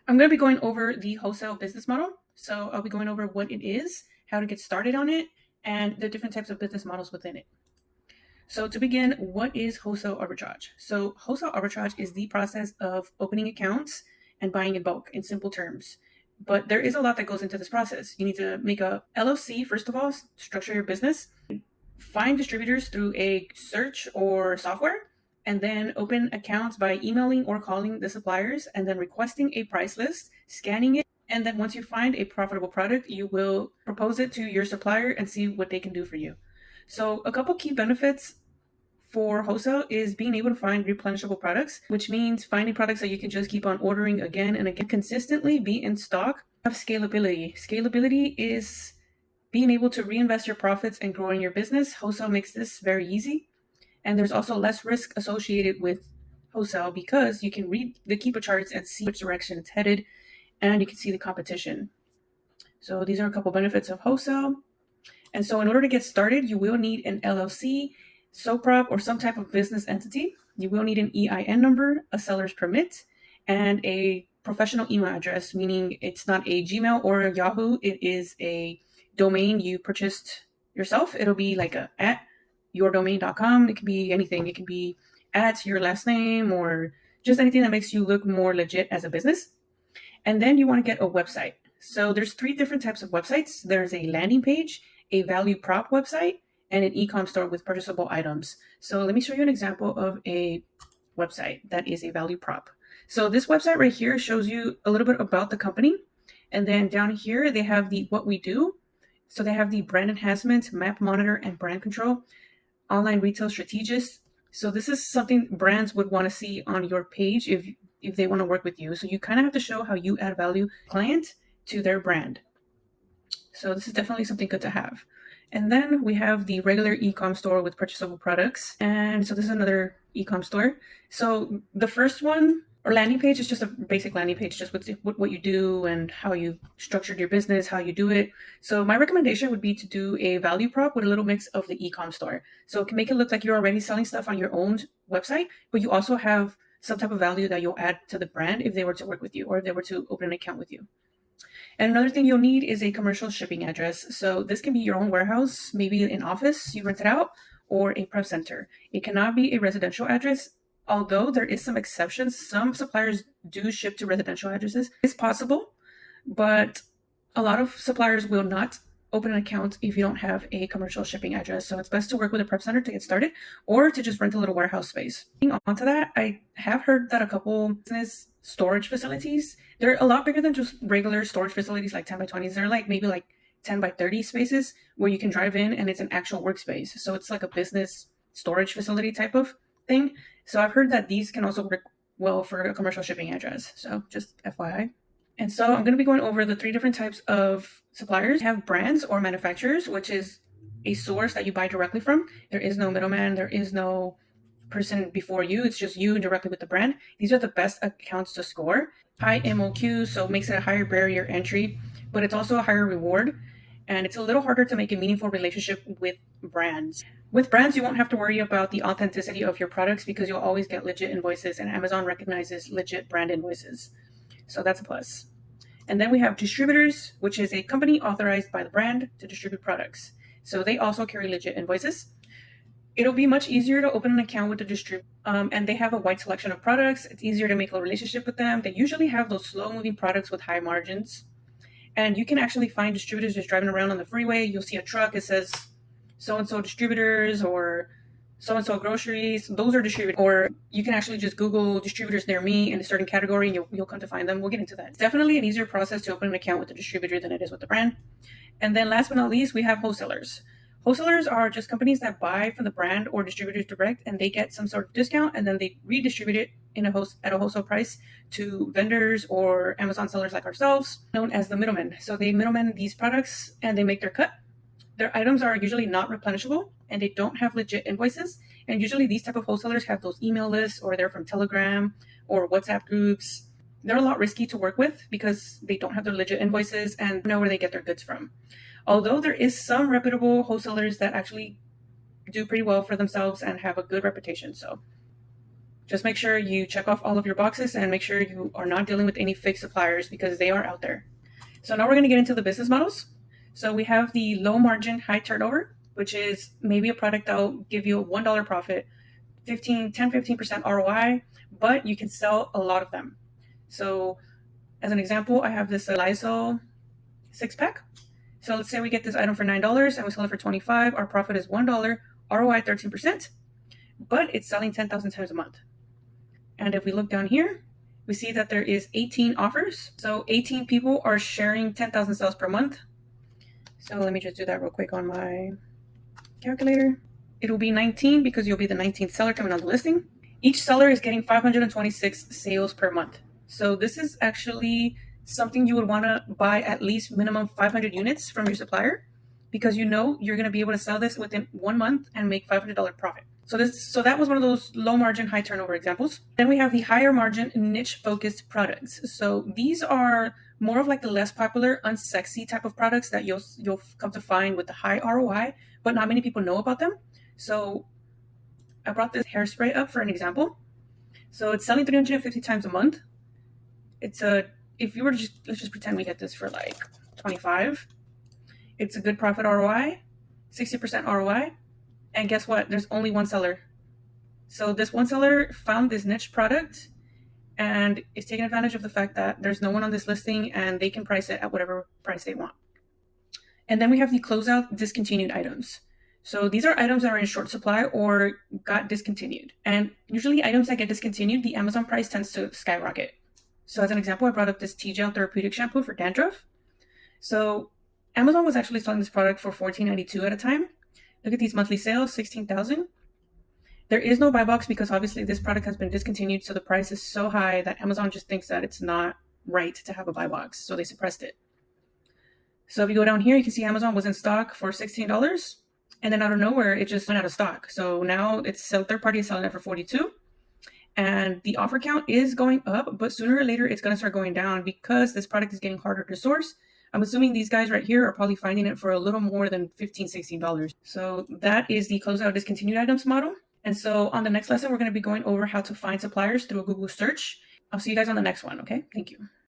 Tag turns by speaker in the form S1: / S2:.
S1: I'm going to be going over the wholesale business model. So I'll be going over what it is, how to get started on it, and the different types of business models within it. So to begin, what is wholesale arbitrage? So wholesale arbitrage is the process of opening accounts and buying in bulk in simple terms. But there is a lot that goes into this process. You need to make a LLC, first of all, structure your business, find distributors through a search or software, and then open accounts by emailing or calling the suppliers and then requesting a price list, scanning it. And then once you find a profitable product, you will propose it to your supplier and see what they can do for you. So a couple key benefits for wholesale is being able to find replenishable products, which means finding products that you can just keep on ordering again and again, consistently be in stock. Have scalability. Scalability is being able to reinvest your profits and growing your business. Wholesale makes this very easy. And there's also less risk associated with wholesale because you can read the Keepa charts and see which direction it's headed, and you can see the competition. So these are a couple benefits of wholesale. And so in order to get started, you will need an LLC, SOPROP, or some type of business entity. You will need an EIN number, a seller's permit, and a professional email address, meaning it's not a Gmail or a Yahoo. It is a domain you purchased yourself. It'll be like a at yourdomain.com. It can be anything. It can be at your last name or just anything that makes you look more legit as a business. And then you want to get a website. So there's three different types of websites. There's a landing page, a value prop website, and an e-com store with purchasable items. So let me show you an example of a website that is a value prop. So this website right here shows you a little bit about the company. And then down here, they have the what we do. So they have the brand enhancement, map monitor, and brand control, online retail strategist. So this is something brands would want to see on your page if they want to work with you. So you kind of have to show how you add value client to their brand. So this is definitely something good to have. And then we have the regular e-com store with purchasable products. And so this is another e-com store. So the first one, or landing page, is just a basic landing page, just with what you do and how you structured your business, how you do it. So my recommendation would be to do a value prop with a little mix of the e-com store. So it can make it look like you're already selling stuff on your own website, but you also have some type of value that you'll add to the brand if they were to work with you or if they were to open an account with you. And another thing you'll need is a commercial shipping address. So this can be your own warehouse, maybe an office you rent it out, or a prep center. It cannot be a residential address, although there is some exceptions. Some suppliers do ship to residential addresses. It's possible, but a lot of suppliers will not open an account if you don't have a commercial shipping address. So it's best to work with a prep center to get started or to just rent a little warehouse space. Onto that, I have heard that a couple business storage facilities, they're a lot bigger than just regular storage facilities like 10 by 20s. They're like maybe like 10 by 30 spaces where you can drive in and it's an actual workspace. So it's like a business storage facility type of thing. So I've heard that these can also work well for a commercial shipping address. So just FYI. And so I'm going to be going over the three different types of suppliers. You have brands or manufacturers, which is a source that you buy directly from. There is no middleman. There is no person before you. It's just you directly with the brand. These are the best accounts to score. High MOQ, so it makes it a higher barrier entry, but it's also a higher reward. And it's a little harder to make a meaningful relationship with brands. With brands, you won't have to worry about the authenticity of your products because you'll always get legit invoices, and Amazon recognizes legit brand invoices. So that's a plus. And then we have distributors, which is a company authorized by the brand to distribute products. So they also carry legit invoices. It'll be much easier to open an account with the distributor, and they have a wide selection of products. It's easier to make a relationship with them. They usually have those slow-moving products with high margins. And you can actually find distributors just driving around on the freeway. You'll see a truck. It says so-and-so distributors or so-and-so groceries. Those are distributors. Or you can actually just Google distributors near me in a certain category and you'll come to find them. We'll get into that. It's definitely an easier process to open an account with the distributor than it is with the brand. And then last but not least, we have wholesalers. Wholesalers are just companies that buy from the brand or distributors direct, and they get some sort of discount, and then they redistribute it at a wholesale price to vendors or Amazon sellers like ourselves, known as the middlemen. So they middlemen these products, and they make their cut. Their items are usually not replenishable, and they don't have legit invoices. And usually these type of wholesalers have those email lists, or they're from Telegram or WhatsApp groups. They're a lot risky to work with because they don't have their legit invoices and know where they get their goods from. Although there is some reputable wholesalers that actually do pretty well for themselves and have a good reputation. So Just make sure you check off all of your boxes and make sure you are not dealing with any fake suppliers because they are out there. So now we're going to get into the business models. So we have the low margin, high turnover, which is maybe a product that will give you a $1 profit, 15% ROI, but you can sell a lot of them. So as an example, I have this Lysol 6-pack. So let's say we get this item for $9 and we sell it for $25. Our profit is $1, ROI 13%, but it's selling 10,000 times a month. And if we look down here, we see that there is 18 offers. So 18 people are sharing 10,000 sales per month. So let me just do that real quick on my calculator. It will be 19 because you'll be the 19th seller coming on the listing. Each seller is getting 526 sales per month. So this is actually something you would want to buy at least minimum 500 units from your supplier because you know you're going to be able to sell this within 1 month and make $500 profit. So that was one of those low margin, high turnover examples. Then we have the higher margin niche focused products. So these are more of like the less popular, unsexy type of products that you'll come to find with the high ROI, but not many people know about them. So I brought this hairspray up for an example. So it's selling 350 times a month. If you were to let's just pretend we get this for like 25. It's a good profit ROI, 60% ROI. And guess what? There's only one seller. So this one seller found this niche product and is taking advantage of the fact that there's no one on this listing and they can price it at whatever price they want. And then we have the closeout discontinued items. So these are items that are in short supply or got discontinued. And usually items that get discontinued, the Amazon price tends to skyrocket. So as an example, I brought up this T-Gel therapeutic shampoo for dandruff. So Amazon was actually selling this product for $14.92 at a time. Look at these monthly sales, 16,000. There is no buy box because obviously this product has been discontinued. So the price is so high that Amazon just thinks that it's not right to have a buy box. So they suppressed it. So if you go down here, you can see Amazon was in stock for $16. And then out of nowhere, it just went out of stock. So now third party is selling it for 42. And the offer count is going up, but sooner or later it's going to start going down because this product is getting harder to source. I'm assuming these guys right here are probably finding it for a little more than $15, $16. So that is the closeout discontinued items model. And so on the next lesson, we're going to be going over how to find suppliers through a Google search. I'll see you guys on the next one. Okay. Thank you.